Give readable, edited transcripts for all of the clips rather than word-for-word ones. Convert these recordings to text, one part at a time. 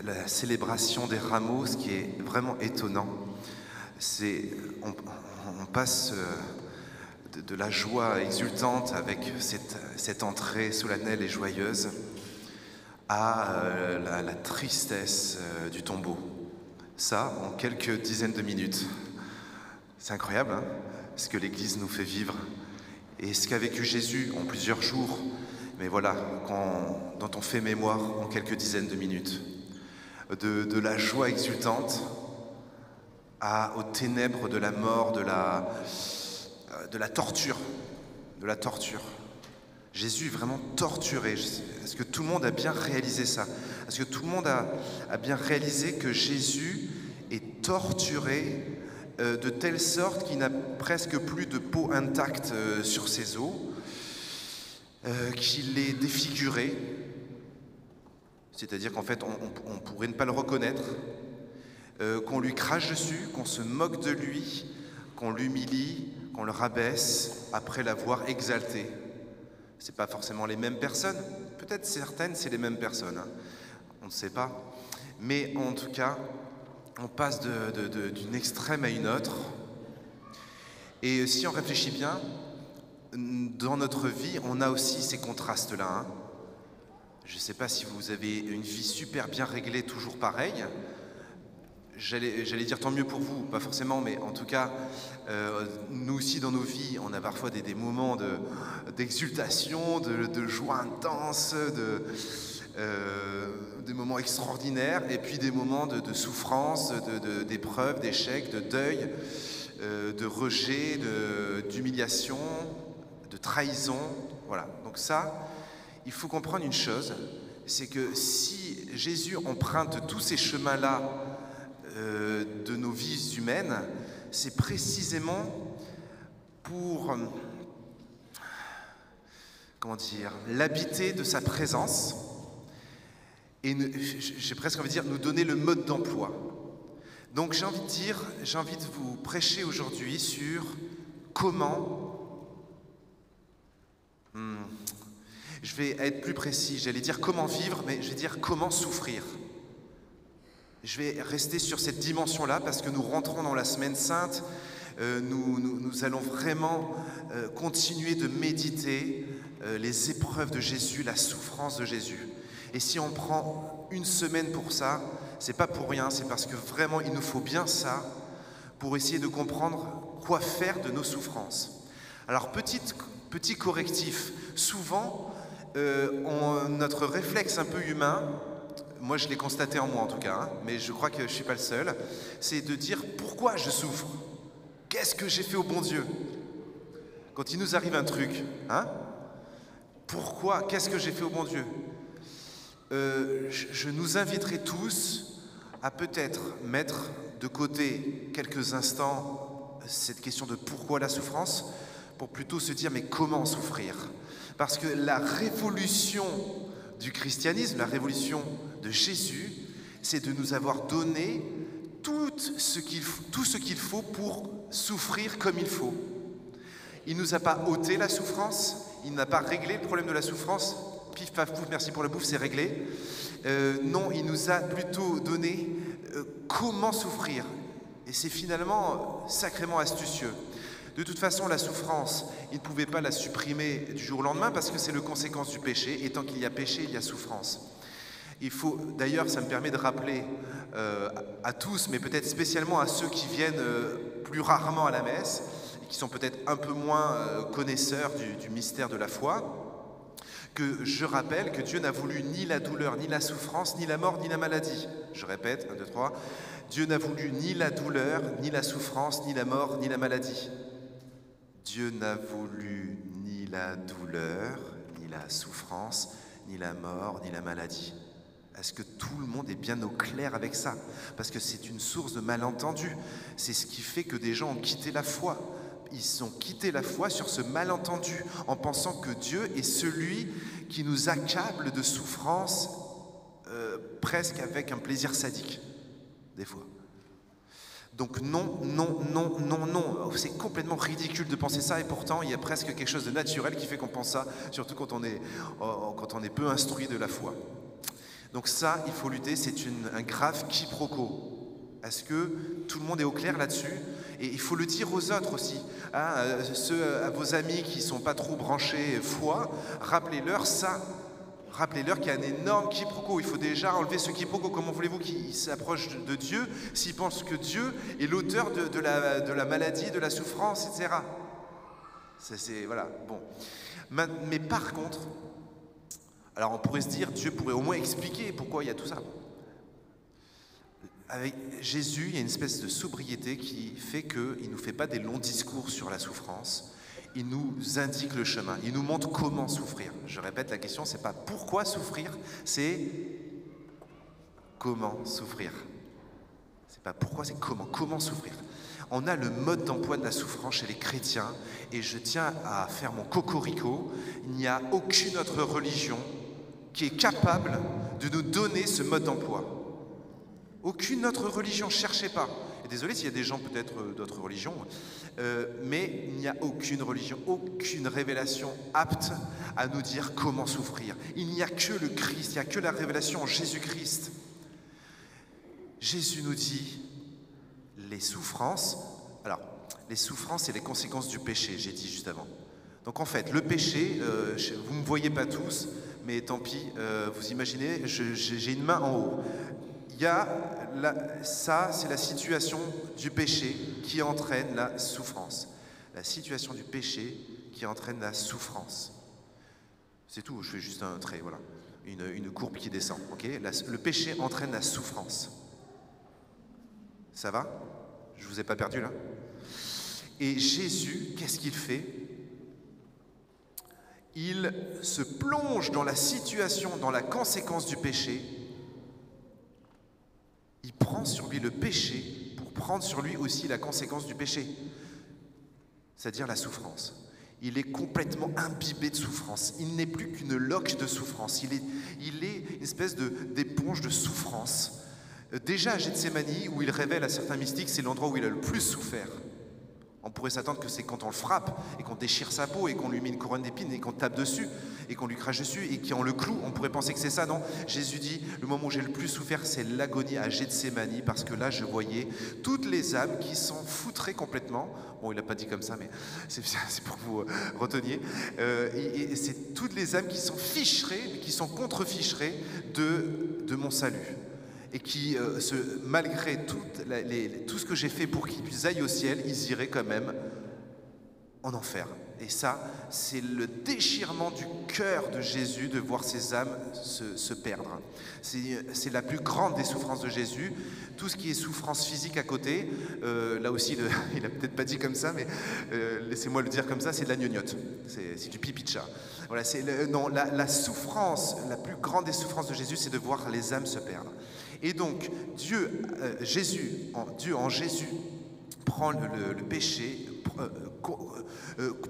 la célébration des rameaux, ce qui est vraiment étonnant, c'est on passe de la joie exultante avec cette entrée solennelle et joyeuse à la tristesse du tombeau. Ça, en quelques dizaines de minutes. C'est incroyable, hein, ce que l'Église nous fait vivre et ce qu'a vécu Jésus en plusieurs jours. Mais voilà, dont on fait mémoire en quelques dizaines de minutes. De la joie exultante aux ténèbres de la mort, de la torture. De la torture. Jésus est vraiment torturé. Est-ce que tout le monde a bien réalisé ça? Est-ce que tout le monde a bien réalisé que Jésus est torturé de telle sorte qu'il n'a presque plus de peau intacte sur ses os, qu'il est défiguré, c'est-à-dire qu'en fait on pourrait ne pas le reconnaître, qu'on lui crache dessus, qu'on se moque de lui, qu'on l'humilie, qu'on le rabaisse après l'avoir exalté. C'est pas forcément les mêmes personnes, peut-être certaines c'est les mêmes personnes, hein. On ne sait pas, mais en tout cas on passe d'une extrême à une autre. Et si on réfléchit bien, dans notre vie on a aussi ces contrastes-là, hein. Je ne sais pas si vous avez une vie super bien réglée, toujours pareille. J'allais dire tant mieux pour vous, pas forcément, mais en tout cas, nous aussi dans nos vies, on a parfois des moments d'exultation, de joie intense, des moments extraordinaires, et puis des moments de souffrance, d'épreuve, d'échec, de deuil, de rejet, d'humiliation, de trahison. Voilà, donc ça, il faut comprendre une chose, c'est que si Jésus emprunte tous ces chemins-là de nos vies humaines, c'est précisément pour, l'habiter de sa présence et j'ai presque envie de dire nous donner le mode d'emploi. Donc j'ai envie de vous prêcher aujourd'hui sur comment, je vais être plus précis, j'allais dire comment vivre, mais je vais dire comment souffrir. Je vais rester sur cette dimension-là parce que nous rentrons dans la Semaine Sainte. Nous allons vraiment continuer de méditer les épreuves de Jésus, la souffrance de Jésus. Et si on prend une semaine pour ça, c'est pas pour rien, c'est parce que vraiment il nous faut bien ça pour essayer de comprendre quoi faire de nos souffrances. Alors petit correctif, souvent notre réflexe un peu humain, moi je l'ai constaté en moi en tout cas, hein, mais je crois que je ne suis pas le seul, c'est de dire pourquoi je souffre. Qu'est-ce que j'ai fait au bon Dieu? Quand il nous arrive un truc, hein? Pourquoi? Qu'est-ce que j'ai fait au bon Dieu? Je nous inviterai tous à peut-être mettre de côté quelques instants cette question de pourquoi la souffrance, pour plutôt se dire mais comment souffrir? Parce que la révolution du christianisme, la révolution de Jésus, c'est de nous avoir donné tout ce qu'il faut pour souffrir comme il faut. Il ne nous a pas ôté la souffrance, il n'a pas réglé le problème de la souffrance. Pif, paf, pouf, merci pour la bouffe, c'est réglé. Non, il nous a plutôt donné comment souffrir. Et c'est finalement sacrément astucieux. De toute façon, la souffrance, il ne pouvait pas la supprimer du jour au lendemain parce que c'est le conséquence du péché. Et tant qu'il y a péché, il y a souffrance. D'ailleurs, ça me permet de rappeler à tous, mais peut-être spécialement à ceux qui viennent plus rarement à la messe et qui sont peut-être un peu moins connaisseurs du mystère de la foi, que je rappelle que Dieu n'a voulu ni la douleur, ni la souffrance, ni la mort, ni la maladie. Je répète, 1, 2, 3. Dieu n'a voulu ni la douleur, ni la souffrance, ni la mort, ni la maladie. Dieu n'a voulu ni la douleur, ni la souffrance, ni la mort, ni la maladie. Est-ce que tout le monde est bien au clair avec ça? Parce que c'est une source de malentendus. C'est ce qui fait que des gens ont quitté la foi. Ils ont quitté la foi sur ce malentendu, en pensant que Dieu est celui qui nous accable de souffrance, presque avec un plaisir sadique, des fois. Donc non, c'est complètement ridicule de penser ça et pourtant il y a presque quelque chose de naturel qui fait qu'on pense ça, surtout quand on est peu instruit de la foi. Donc ça, il faut lutter, c'est un grave quiproquo. Est-ce que tout le monde est au clair là-dessus? Et il faut le dire aux autres aussi. Hein, à vos amis qui ne sont pas trop branchés foi, rappelez-leur ça. Rappelez-leur qu'il y a un énorme quiproquo. Il faut déjà enlever ce quiproquo. Comment voulez-vous qu'ils s'approchent de Dieu s'ils pensent que Dieu est l'auteur de la maladie, de la souffrance, etc. Voilà, bon. Mais par contre, alors on pourrait se dire, Dieu pourrait au moins expliquer pourquoi il y a tout ça. Avec Jésus, il y a une espèce de sobriété qui fait qu'il ne nous fait pas des longs discours sur la souffrance. Il nous indique le chemin, il nous montre comment souffrir. Je répète, la question, c'est pas pourquoi souffrir, c'est comment souffrir. C'est pas pourquoi, c'est comment souffrir. On a le mode d'emploi de la souffrance chez les chrétiens, et je tiens à faire mon cocorico, il n'y a aucune autre religion qui est capable de nous donner ce mode d'emploi. Aucune autre religion, cherchez pas. Et désolé s'il y a des gens peut-être d'autres religions, mais il n'y a aucune religion, aucune révélation apte à nous dire comment souffrir. Il n'y a que le Christ, il n'y a que la révélation en Jésus-Christ. Jésus nous dit les souffrances. Alors, les souffrances et les conséquences du péché, j'ai dit juste avant. Donc en fait, le péché, vous ne me voyez pas tous, mais tant pis, vous imaginez, j'ai une main en haut. Ça, c'est la situation du péché qui entraîne la souffrance. La situation du péché qui entraîne la souffrance. C'est tout, je fais juste un trait, voilà. Une courbe qui descend, ok? Le péché entraîne la souffrance. Ça va? Je vous ai pas perdu là? Et Jésus, qu'est-ce qu'il fait? Il se plonge dans la situation, dans la conséquence du péché. Il prend sur lui le péché pour prendre sur lui aussi la conséquence du péché, c'est-à-dire la souffrance. Il est complètement imbibé de souffrance. Il n'est plus qu'une loque de souffrance. Il est une espèce d'éponge de souffrance. Déjà à Gethsémani, où il révèle à certains mystiques, c'est l'endroit où il a le plus souffert. On pourrait s'attendre que c'est quand on le frappe et qu'on déchire sa peau et qu'on lui met une couronne d'épines et qu'on tape dessus et qu'on lui crache dessus et qu'on le cloue. On pourrait penser que c'est ça, non? Jésus dit, le moment où j'ai le plus souffert, c'est l'agonie à Gethsémani, parce que là, je voyais toutes les âmes qui s'en foutraient complètement. Bon, il n'a pas dit comme ça, mais c'est pour que vous reteniez. Et c'est toutes les âmes qui s'en ficheraient, qui sont contre-ficherées de mon salut. Et qui, malgré tout ce que j'ai fait pour qu'ils aillent au ciel, ils iraient quand même en enfer. Et ça, c'est le déchirement du cœur de Jésus de voir ces âmes se perdre. C'est la plus grande des souffrances de Jésus. Tout ce qui est souffrance physique à côté, là aussi, il n'a peut-être pas dit comme ça, mais laissez-moi le dire comme ça, c'est de la gnognotte. C'est du pipi de chat. Voilà, la souffrance, la plus grande des souffrances de Jésus, c'est de voir les âmes se perdre. Et donc, Dieu en Jésus prend le péché,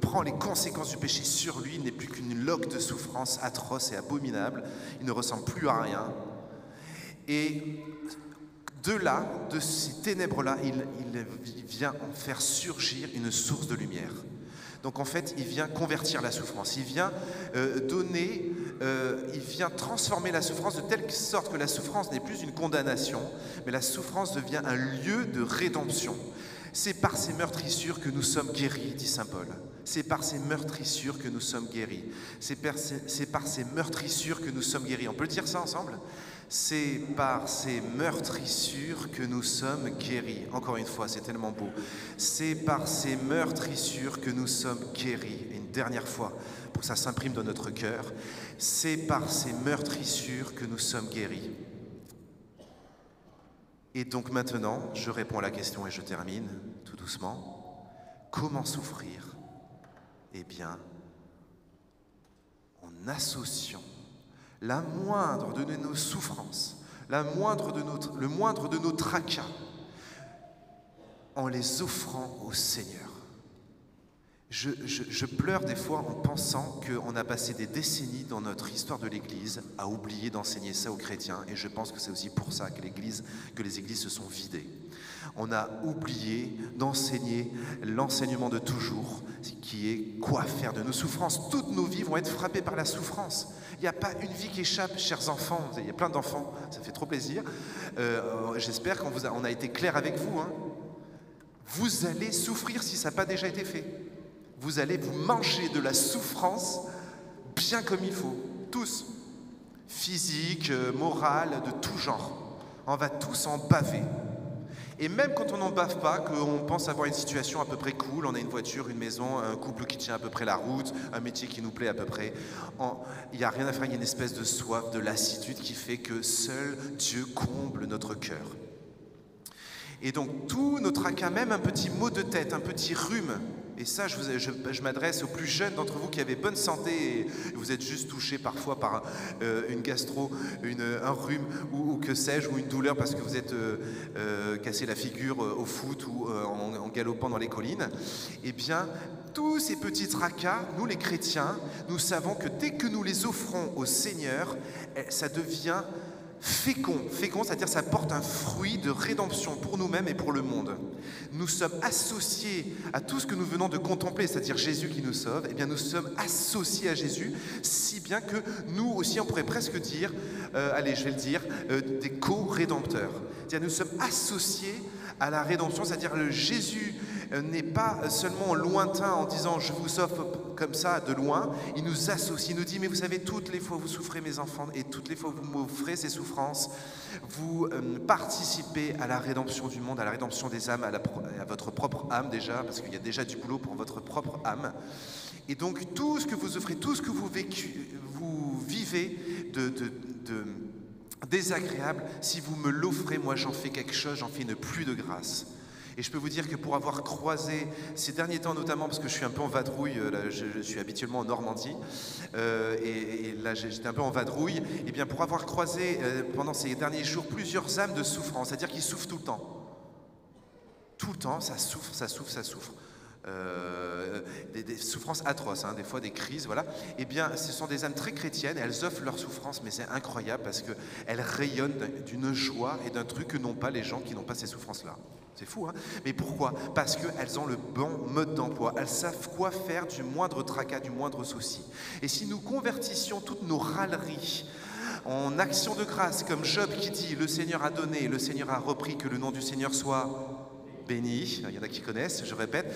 prend les conséquences du péché sur lui. Il n'est plus qu'une loque de souffrance atroce et abominable. Il ne ressemble plus à rien. Et de ces ténèbres-là, il vient en faire surgir une source de lumière. Donc en fait, il vient convertir la souffrance. Il vient il vient transformer la souffrance de telle sorte que la souffrance n'est plus une condamnation, mais la souffrance devient un lieu de rédemption. C'est par ces meurtrissures que nous sommes guéris, dit saint Paul. C'est par ces meurtrissures que nous sommes guéris. C'est par ces meurtrissures que nous sommes guéris. On peut dire ça ensemble? C'est par ces meurtrissures que nous sommes guéris. Encore une fois, c'est tellement beau. C'est par ces meurtrissures que nous sommes guéris. Et une dernière fois, pour que ça s'imprime dans notre cœur. C'est par ces meurtrissures que nous sommes guéris. Et donc maintenant, je réponds à la question et je termine tout doucement. Comment souffrir? Eh bien, en associant la moindre de nos souffrances, le moindre de nos tracas, en les offrant au Seigneur. Je pleure des fois en pensant qu'on a passé des décennies dans notre histoire de l'Église à oublier d'enseigner ça aux chrétiens. Et je pense que c'est aussi pour ça que les églises se sont vidées. On a oublié d'enseigner l'enseignement de toujours, qui est quoi faire de nos souffrances. Toutes nos vies vont être frappées par la souffrance. Il n'y a pas une vie qui échappe, chers enfants. Il y a plein d'enfants, ça fait trop plaisir. J'espère qu'on a été clair avec vous. Hein. Vous allez souffrir si ça n'a pas déjà été fait. Vous allez vous manger de la souffrance bien comme il faut, tous, physique, morale, de tout genre. On va tous en baver. Et même quand on n'en bave pas, qu'on pense avoir une situation à peu près cool, on a une voiture, une maison, un couple qui tient à peu près la route, un métier qui nous plaît à peu près, il n'y a rien à faire, il y a une espèce de soif, de lassitude qui fait que seul Dieu comble notre cœur. Et donc tout notre tracas, même un petit mot de tête, un petit rhume, et ça je m'adresse aux plus jeunes d'entre vous qui avez bonne santé et vous êtes juste touchés parfois par une gastro, un rhume ou que sais-je, ou une douleur parce que vous êtes cassé la figure au foot ou en galopant dans les collines. Eh bien, tous ces petits tracas, nous les chrétiens, nous savons que dès que nous les offrons au Seigneur, ça devient fécond, c'est-à-dire ça porte un fruit de rédemption pour nous-mêmes et pour le monde. Nous sommes associés à tout ce que nous venons de contempler, c'est-à-dire Jésus qui nous sauve, eh bien nous sommes associés à Jésus, si bien que nous aussi, on pourrait presque dire, allez, je vais le dire, des co-rédempteurs. C'est-à-dire nous sommes associés à la rédemption, c'est-à-dire le Jésus n'est pas seulement lointain en disant je vous sauve comme ça de loin, il nous associe, il nous dit mais vous savez toutes les fois vous souffrez mes enfants et toutes les fois vous m'offrez ces souffrances, vous participez à la rédemption du monde, à la rédemption des âmes, à votre propre âme déjà, parce qu'il y a déjà du boulot pour votre propre âme. Et donc tout ce que vous offrez, tout ce que vous vivez de désagréable, si vous me l'offrez, moi j'en fais quelque chose, j'en fais une pluie de grâce. Et je peux vous dire que pour avoir croisé ces derniers temps, notamment parce que je suis un peu en vadrouille, là, je suis habituellement en Normandie, et là j'étais un peu en vadrouille, et bien pour avoir croisé pendant ces derniers jours plusieurs âmes de souffrance, c'est-à-dire qu'ils souffrent tout le temps. Tout le temps, ça souffre, ça souffre, ça souffre. Des souffrances atroces, hein, des fois des crises, voilà. Eh bien, ce sont des âmes très chrétiennes, elles offrent leur souffrance, mais c'est incroyable parce qu'elles rayonnent d'une joie et d'un truc que n'ont pas les gens qui n'ont pas ces souffrances-là. C'est fou, hein? Mais pourquoi? Parce qu'elles ont le bon mode d'emploi, elles savent quoi faire du moindre tracas, du moindre souci. Et si nous convertissions toutes nos râleries en action de grâce, comme Job qui dit « Le Seigneur a donné, le Seigneur a repris, que le nom du Seigneur soit... » béni, il y en a qui connaissent, je répète,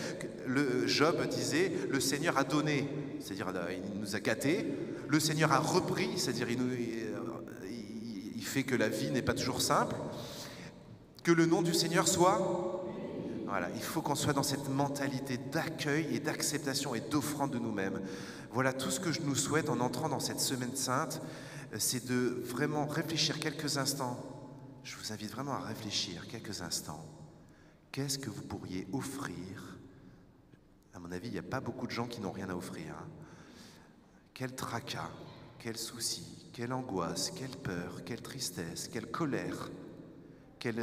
Job disait « le Seigneur a donné », c'est-à-dire il nous a gâtés, le Seigneur a repris, c'est-à-dire il fait que la vie n'est pas toujours simple, que le nom du Seigneur soit... Voilà, il faut qu'on soit dans cette mentalité d'accueil et d'acceptation et d'offrande de nous-mêmes. Voilà tout ce que je nous souhaite en entrant dans cette semaine sainte, c'est de vraiment réfléchir quelques instants. Je vous invite vraiment à réfléchir quelques instants. Qu'est-ce que vous pourriez offrir? À mon avis, il n'y a pas beaucoup de gens qui n'ont rien à offrir. Hein. Quel tracas, quel souci, quelle angoisse, quelle peur, quelle tristesse, quelle colère, quel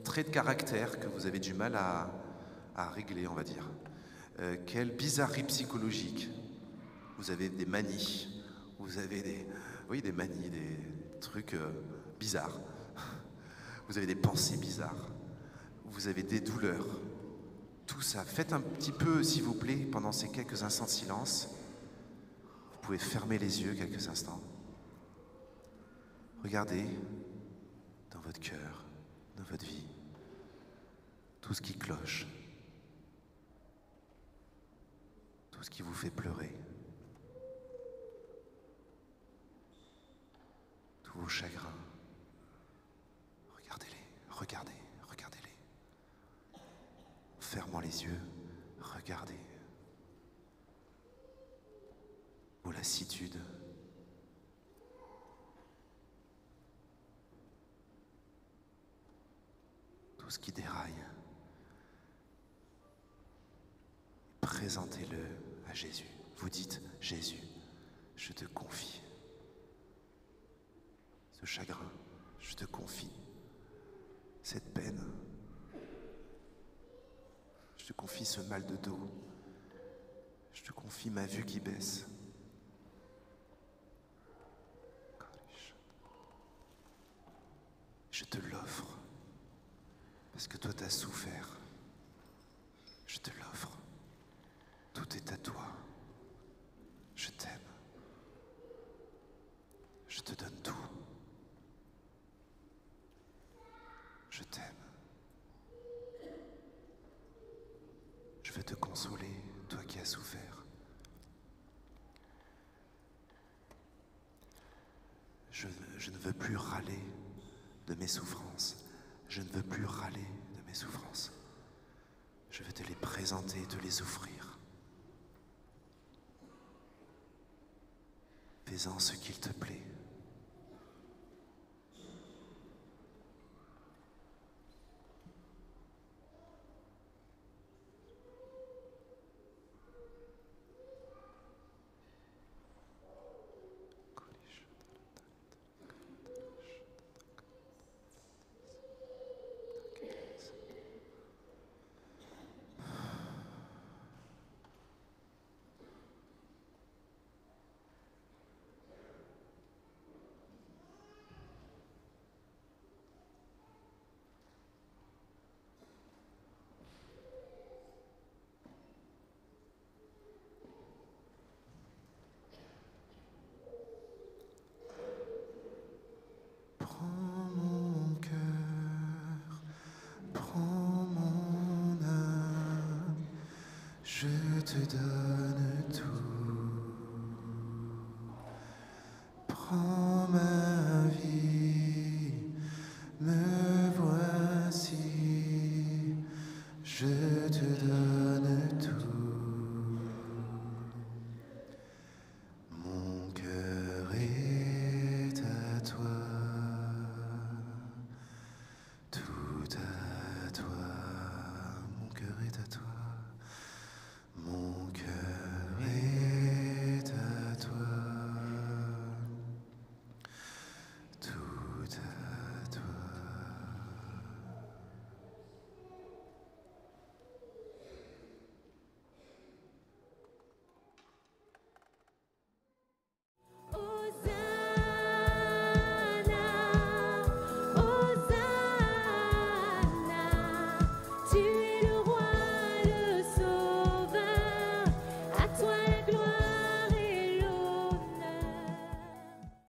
trait de caractère que vous avez du mal à régler, on va dire. Quelle bizarrerie psychologique. Vous avez des manies, vous avez des manies, des trucs bizarres. Vous avez des pensées bizarres. Vous avez des douleurs, tout ça. Faites un petit peu, s'il vous plaît, pendant ces quelques instants de silence. Vous pouvez fermer les yeux quelques instants. Regardez dans votre cœur, dans votre vie, tout ce qui cloche, tout ce qui vous fait pleurer, tous vos chagrins. Regardez-les, regardez. Fermant les yeux, regardez vos lassitudes, tout ce qui déraille. Présentez-le à Jésus. Vous dites, Jésus, je te confie ce chagrin, je te confie cette peine. Je te confie ce mal de dos, Signifie ma vue qui baisse. Je te l'offre, parce que toi t'as souffert. Je te l'offre. Tout est à toi. Je t'aime. Je te donne tout. Je t'aime. Je veux te consoler, toi qui as souffert. Je ne veux plus râler de mes souffrances. Je ne veux plus râler de mes souffrances. Je veux te les présenter et te les offrir. Fais-en ce qu'il te plaît. Je te donne tout. Prends ma vie, me